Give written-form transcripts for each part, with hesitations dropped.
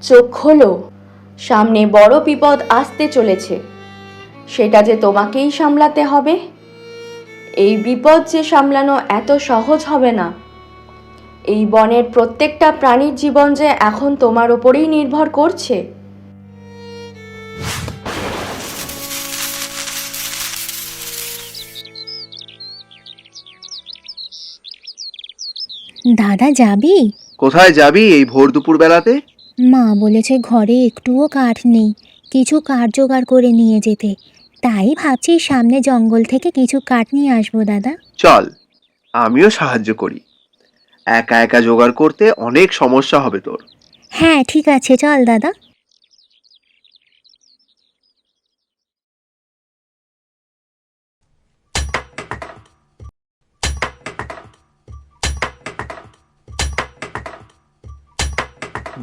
চোখ খোলো, সামনে বড় বিপদ আসতে চলেছে, সেটা যে তোমাকেই সামলাতে হবে। এই বিপদ যে সামলানো এত সহজ হবে না। এই বনের প্রত্যেকটা প্রাণীর জীবন যে এখন তোমার ওপরেই নির্ভর করছে। দাদা যাবি? কোথায় যাবি এই ভোর দুপুর বেলাতে? মা বলেছে ঘরে একটুও কাঠ নেই, কিছু কাঠ জোগাড় করে নিয়ে যেতে। তাই ভাবছি সামনে জঙ্গল থেকে কিছু কাঠ নিয়ে আসবো দাদা। চল, আমিও সাহায্য করি। একা একা জোগাড় করতে অনেক সমস্যা হবে তোর। হ্যাঁ ঠিক আছে, চল দাদা।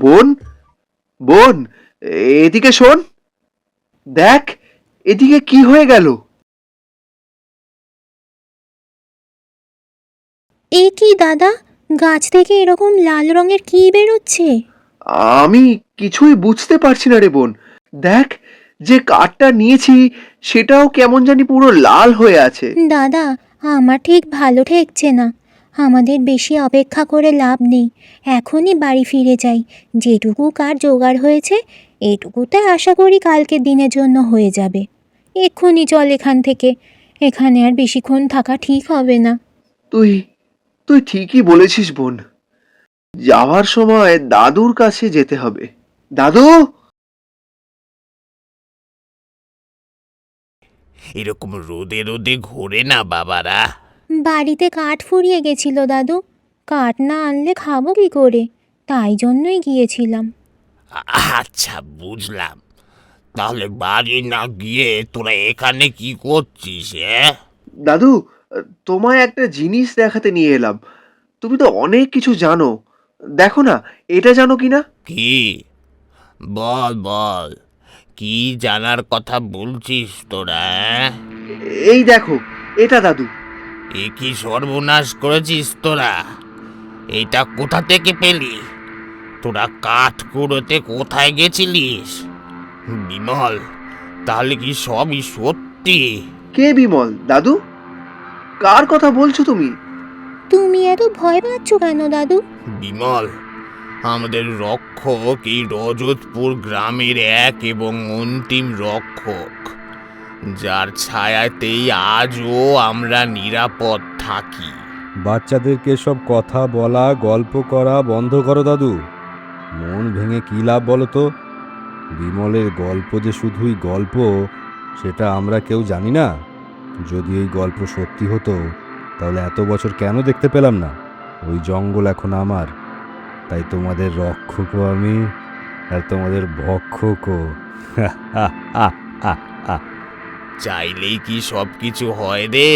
বোন, বোন, এদিকে শোন। দেখ, এদিকে কি হয়ে গেল? এ কি দাদা, গাছ থেকে এরকম লাল রঙের কি বেরোচ্ছে? আমি কিছুই বুঝতে পারছি না রে বোন। দেখ, যে কাঠটা নিয়েছি সেটাও কেমন জানি পুরো লাল হয়ে আছে। দাদা, আমার ঠিক ভালো ঠেকছে না। আমাদের বেশি অপেক্ষা করে লাভ নেই, এখনই বাড়ি ফিরে যাই। যেটুকু কাঠ জোগাড় হয়েছে এটুকুতে আশা করি কালকের দিনের জন্য হয়ে যাবে। এক্ষুনি চল এখান থেকে, এখানে আর বেশিক্ষণ থাকা ঠিক হবে না। তুই তুই ঠিকই বলেছিস বোন। যাওয়ার সময় দাদুর কাছে যেতে হবে। দাদু! এরকম রোদে রোদে ঘোরে না বাবারা। বাড়িতে কাঠ ফুরিয়ে গেছিল দাদু, কাঠ না আনলে খাবো কি করে, তাই জন্যই গিয়েছিলাম। আচ্ছা, বুঝলাম। তাহলে বাড়ি না গিয়ে তোরা এখানে কি করছিস? দাদু, তোমায় একটা জিনিস দেখাতে নিয়ে এলাম। তুমি তো অনেক কিছু জানো। দেখো না, এটা জানো কিনা? কি? বল বল, কি জানার কথা বলছিস তোরা? এই দেখো, এটা দাদু। এ কি সর্বনাশ করেছিস তোরা? এটা কোথা থেকে পেলি? তোরা কাঠ কুড়োতে কোথায় গেছিলিস? বিমল, তাহলে কি সবই সত্যি? কে বিমল? দাদু, কার কথা বলছো তুমি? তুমি এত ভয় পাচ্ছ কেন দাদু? বিমল, আমাদের রক্ষক এই রজতপুর গ্রামের এক এবং অন্তিম রক্ষক, যার ছায়াতেই আজও আমরা নিরাপদ থাকি। বাচ্চাদেরকে সব কথা বলা গল্প করা বন্ধ করো দাদু। মন ভেঙে কী লাভ বলো তো? বিমলের গল্প যে শুধুই গল্প সেটা আমরা কেউ জানি না। যদি এই গল্প সত্যি হতো তাহলে এত বছর কেন দেখতে পেলাম না? ওই জঙ্গল এখন আমার, তাই তোমাদের রক্ষকও আমি আর তোমাদের ভক্ষকও। চাইলেই কি সব কিছু হয় রে?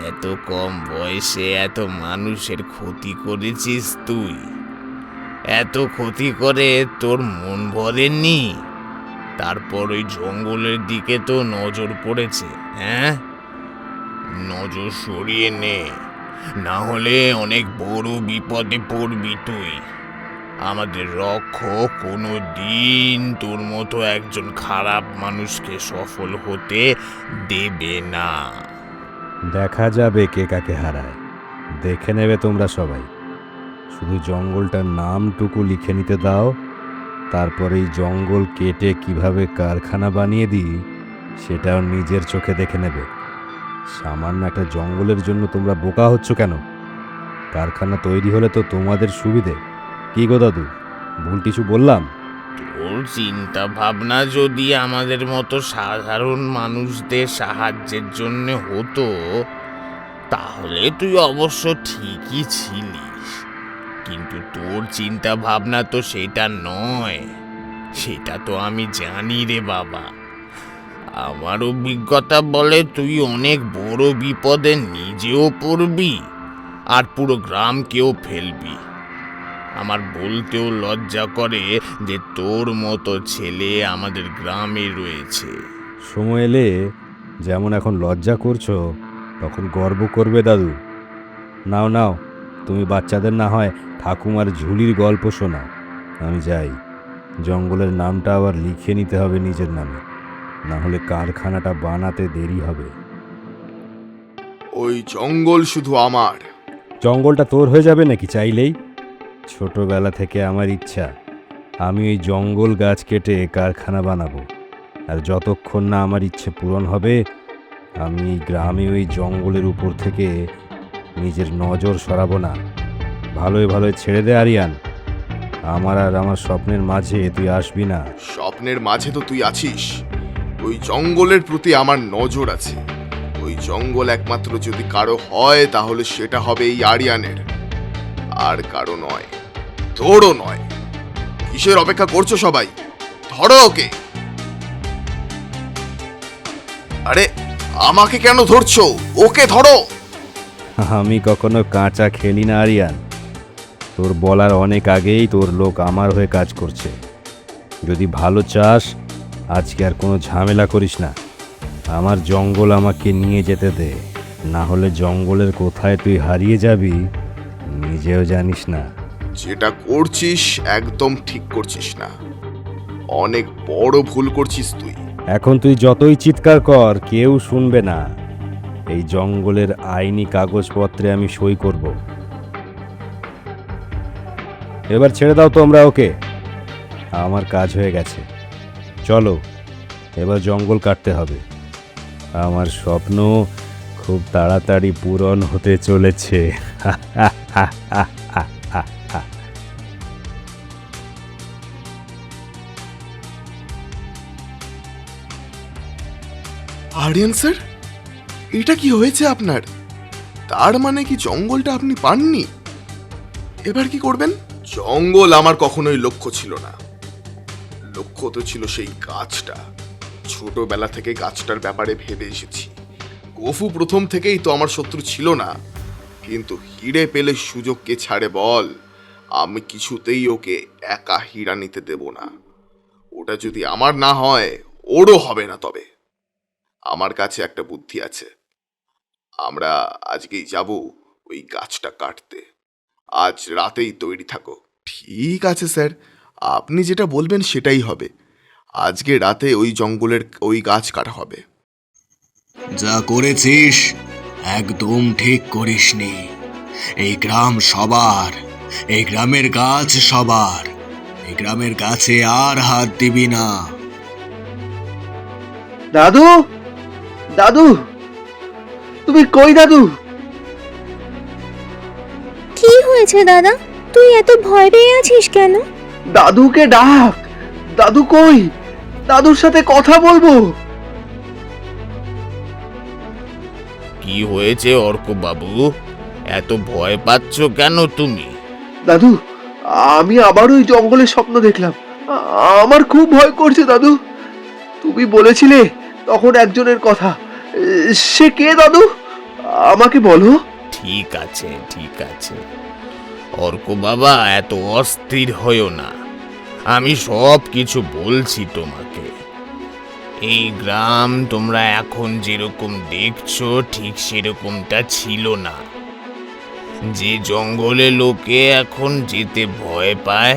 এত কম বয়সে এত মানুষের ক্ষতি করেছিস তুই। এত ক্ষতি করে তোর মন ভরেনি? তারপর ওই জঙ্গলের দিকে তো নজর পড়েছে। নজর সরিয়ে নে, না হলে অনেক বড় বিপদে পড়বি তুই। আমাদের রক্ষক কোনো দিন তোর মতো একজন খারাপ মানুষকে সফল হতে দেবে না। দেখা যাবে কে কাকে হারায়, দেখে নেবে তোমরা সবাই। শুধু জঙ্গলটার নামটুকু লিখে নিতে দাও, তারপর এই জঙ্গল কেটে কিভাবে কারখানা বানিয়ে দিই সেটাও নিজের চোখে দেখে নেবে। সামান্য একটা জঙ্গলের জন্য তোমরা বোকা হচ্ছ কেন? কারখানা তৈরি হলে তো তোমাদের সুবিধে। কি গো দাদু, ভুল কিছু বললাম? তোর চিন্তা ভাবনা যদি আমাদের মতো সাধারণ মানুষদের সাহায্যের জন্য হতো তাহলে তুই অবশ্য ঠিকই ছিলিস, কিন্তু তোর চিন্তা ভাবনা তো সেটা নয়। সেটা তো আমি জানি রে বাবা। আমার অভিজ্ঞতা বলে তুই অনেক বড় বিপদে নিজেও পড়বি আর পুরো গ্রামকেও ফেলবি। আমার বলতেও লজ্জা করে যে তোর মতো ছেলে আমাদের গ্রামে রয়েছে। সময় এলে যেমন এখন লজ্জা করছো তখন গর্ব করবে দাদু। নাও নাও, তুমি বাচ্চাদের না হয় ঠাকুমার ঝুলির গল্প শোনাও। আমি যাই। জঙ্গলের নামটা আবার লিখে নিতে হবে নিজের নামে, না হলে কারখানাটা বানাতে দেরি হবে। ওই জঙ্গল শুধু আমার। জঙ্গলটা তোর হয়ে যাবে নাকি চাইলেই? ছোটবেলা থেকে আমার ইচ্ছা আমি ওই জঙ্গল গাছ কেটে কারখানা বানাবো, আর যতক্ষণ না আমার ইচ্ছে পূরণ হবে আমি এই গ্রামে ওই জঙ্গলের উপর থেকে নিজের নজর সরাবো না। ভালোই ভালোই ছেড়ে দে আরিয়ান, আমার আর আমার স্বপ্নের মাঝে তুই আসবি না। স্বপ্নের মাঝে তো তুই আছিস। ওই জঙ্গলের প্রতি আমার নজর আছে। ওই জঙ্গল একমাত্র যদি কারো হয় তাহলে সেটা হবে এই আরিয়ানের, আর কারো নয়, তোরও নয়। কিসের অপেক্ষা করছো সবাই? ধরো ওকে। আরে আমাকে কেন ধরছো? ওকে ধরো। আমি কখনো কাঁচা খেলি না আরিয়ান, তোর বলার অনেক আগেই তোর লোক আমার হয়ে কাজ করছে। যদি ভালো চাস আজকে আর কোনো ঝামেলা করিস না, আমার জঙ্গল আমাকে নিয়ে যেতে দে, না হলে জঙ্গলের কোথায় তুই হারিয়ে যাবি নিজেও জানিস না। যেটা করছিস একদম ঠিক করছিস না, অনেক বড় ভুল করছিস তুই। এখন তুই যতই চিৎকার কর কেউ শুনবে না। এই জঙ্গলের আইনি কাগজপত্রে আমি সই করব। এবার ছেড়ে দাও তোমরা ওকে, আমার কাজ হয়ে গেছে। চলো এবার জঙ্গল কাটতে হবে। আমার স্বপ্ন খুব তাড়াতাড়ি পূরণ হতে চলেছে। আরিয়ান স্যার, এটা কি হয়েছে আপনার? তার মানে কি জঙ্গলটা আপনি পাননি? এবার কি করবেন? জঙ্গল আমার কখনোই লক্ষ্য ছিল না। লক্ষ্য তো ছিল সেই গাছটা। ছোটবেলা থেকে গাছটার ব্যাপারে ভেবে এসেছি। গফু প্রথম থেকেই তো আমার শত্রু ছিল না, কিন্তু হিরে পেলে সুযোগ কে ছাড়ে বল? আমি কিছুতেই ওকে একা হীরা নিতে দেব না। ওটা যদি আমার না হয় ওরও হবে না। তবে আমার কাছে একটা বুদ্ধি আছে। আমরা আজকেই যাব ওই গাছটা কাটতে। আজ রাতেই তৈরি থাকো। ঠিক আছে স্যার, আপনি যেটা বলবেন সেটাই হবে। আজকে রাতে ওই জঙ্গলের ওই গাছ কাটা হবে। যা করেছিস একদম ঠিক করিসনি। এই গ্রাম সবার, এই গ্রামের গাছ সবার। এই গ্রামের গাছে আর হাত দিবি না। দাদু, দাদু, তুমি কই দাদু? কি হয়েছে দাদা, তুই এত ভয় পেয়ে আছিস কেন? দাদুকে ডাক। দাদু কই? দাদুর সাথে কথা বলবো। কি হয়েছে অর্ক বাবু? এত ভয় পাচ্ছ কেন তুমি? দাদু, আমি আবার ওই জঙ্গলে স্বপ্ন দেখলাম। আমার খুব ভয় করছে দাদু। তুমি বলেছিলে তখন একজনের কথা। সে কে দাদু? আমাকে বলো। ঠিক আছে ঠিক আছে অর্ক বাবা, এত অস্থির হইও না। আমি সব কিছু বলছি তোমাকে। এই গ্রাম তোমরা এখন যেরকম দেখছো ঠিক সেরকমটা ছিল না। যে জঙ্গলে লোকে এখন যেতে ভয় পায়,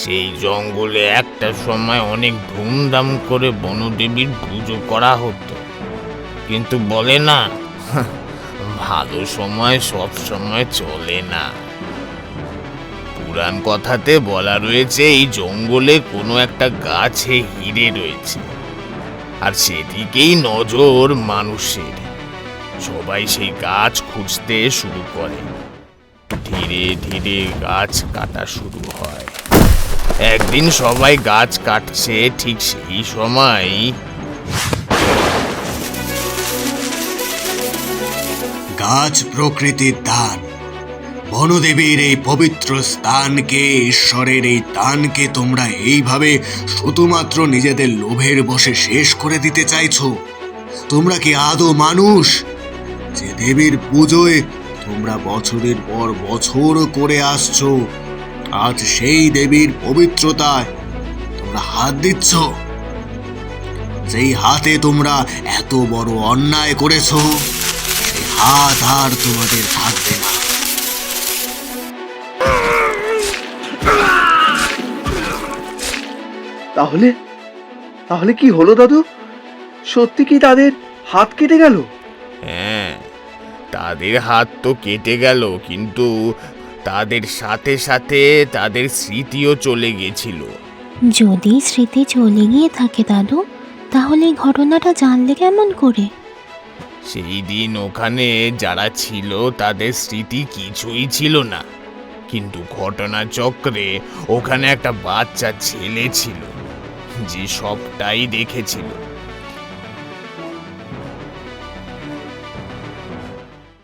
সেই জঙ্গলে একটা সময় অনেক ধুমধাম করে বনদেবীর পুজো করা হতো। কিন্তু বলে না, ভালো সময় সব সময় চলে না। পুরাণ কথাতে বলা রয়েছে এই জঙ্গলে কোনো একটা গাছে হিরে রয়েছে, আর সেদিকেই নজর মানুষের। সবাই সেই গাছ খুঁজতে শুরু করে। ধীরে ধীরে গাছ কাটা শুরু হয়। একদিন সবাই গাছ কাটছে, ঠিক সেই সময় গাছ প্রকৃতির দান। বনদেবীর এই পবিত্র স্থানকে, ঈশ্বরের এই দানকে তোমরা এইভাবে শুধুমাত্র নিজেদের লোভের বশে শেষ করে দিতে চাইছো? তোমরা কি আদৌ মানুষ? যে দেবীর পুজোয় তোমরা বছরের পর বছর করে আসছো, আজ সেই দেবীর পবিত্রতায় তোমরা হাত দিচ্ছ। যেই হাতে তোমরা এত বড় অন্যায় করেছো, সেই হাত আর তোমাদের থাকবে না। তাহলে তাহলে কি হলো দাদু? সত্যি কি তাদের হাত কেটে গেল? হ্যাঁ, তাদের হাত তো কেটে গেল, কিন্তু তাদের সাথে সাথে তাদের স্মৃতিও চলে গেছিল। যদি স্মৃতি চলে গিয়ে থাকে দাদু, তাহলে এই ঘটনাটা জানলে কেমন করে? সেই দিন ওখানে যারা ছিল তাদের স্মৃতি কিছুই ছিল না, কিন্তু ঘটনাচক্রে ওখানে একটা বাচ্চা ছেলে ছিল যে সবটাই দেখেছিল।